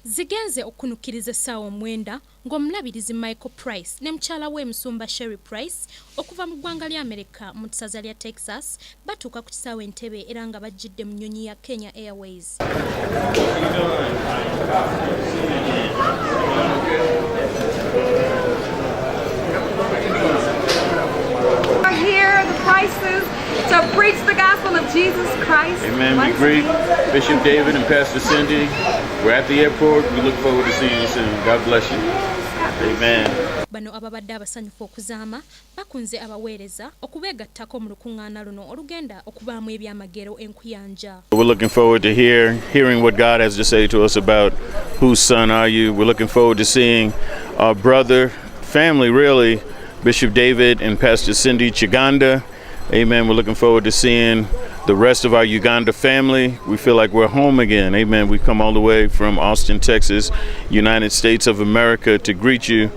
zigenze okunukiriza essaawa 9 ng'omulabirizi Michael Price ne Mukyala Sherry Sherry Price okuva mu ggwanga lya Amerika mu tsaza lya Texas batuuka ku kisaawe Entebbe era nga bajjidde mu nnyonyi ya Kenya Airways. Here, the Prices, to preach the gospel of Jesus Christ. Amen. We greet Bishop David and Pastor Cindy. We're at the airport. We look forward to seeing you soon. God bless you. Amen. Bano ababadde abasanyufu okuzaama bakunze abaweereza okubeegattako mu lukungaana luno olugenda okubaamu ebyamagero enkuyanja. We're looking forward to hearing what God has to say to us about whose son are you. We're looking forward to seeing our brother, family really, Bishop David and Pastor Cindy Chiganda. Amen. We're looking forward to seeing the rest of our Uganda family. We feel like we're home again. Amen. We come all the way from Austin, Texas, United States of America to greet you,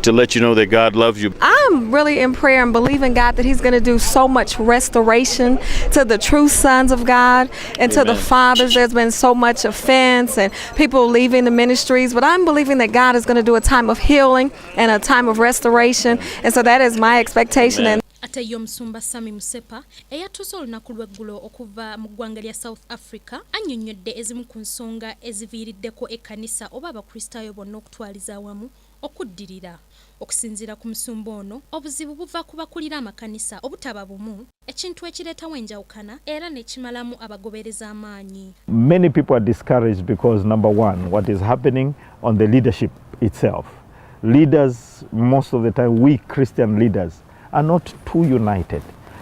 to let you know that God loves you. I'm really in prayer and believing God that He's going to do so much restoration to the true sons of God and to the fathers. There's been so much offense and people leaving the ministries, but I'm believing that God is going to do a time of healing and a time of restoration, and so that is my expectation. Amen. Ate y'omusumba Sammy Musepa eyatuusa olunaku lw'eggulo okuva mu ggwanga lya South Africa annyonnyodde ezimu ku nsonga eziviiriddeko ekkanisa oba abakristaayo bonna okutwaliza awamu okuddirira. Okusinziira ku musumba ono obuzibu buva ku bakulira amakanisa obutaba bumu ekintu ekireetawo enjawukana era ne kimalamu abagobereza amaanyi. Many people are discouraged because number one, what is happening on the leadership itself. Leaders, most of the time, we Christian leaders are not too united,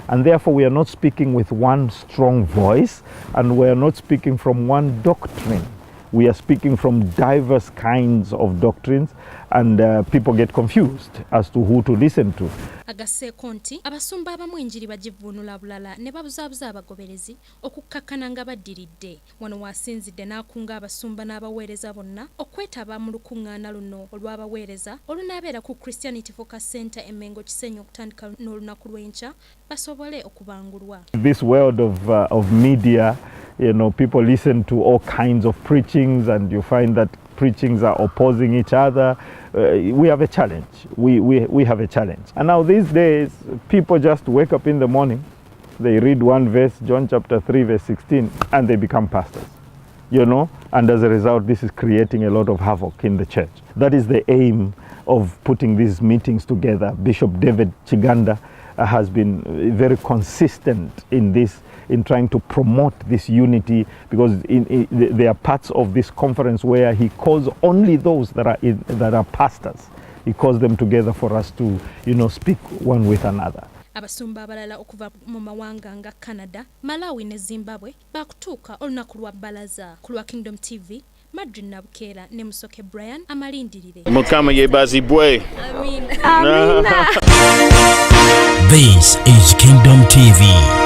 and therefore we are not speaking with one strong voice, and we are not speaking from one doctrine. We are speaking from diverse kinds of doctrines, and people get confused as to who to listen to. Agasseeko nti abasumba abamu enjiri bagivvuunula bulala ne babuzaabuza abagoberezi okukkakkana nga baddiridde. Wano waasinzidde n'akunga abasumba n'abaweereza bonna okwetaba mu lukungaana luno olw'abaweereza olunaabeera ku Christianity Focus Center e Mengo Kisenyi okutandika n'olunaku lw'enkya basobole okubangulwa. This world of media, you know, people listen to all kinds of preachings, and you find that preachings are opposing each other. We have a challenge. We have a challenge. And now these days, people just wake up in the morning, they read one verse, John chapter 3, verse 16, and they become pastors. You know, and as a result, this is creating a lot of havoc in the church. That is the aim of putting these meetings together. Bishop David Chiganda has been very consistent in this, in trying to promote this unity, because there are parts of this conference where he calls only those that are pastors. He calls them together for us to, you know, speak one with another. Abasumba abalala okuva mu mawanga nga Canada, Malawi ne Zimbabwe bakutuuka olunaku lwa bbalaza ku lwa Kingdom TV. Madrid Nabukeera ne Musoke Brian amalindirire. Mukama yebazibwe. Amin. Amina. This is Kingdom TV.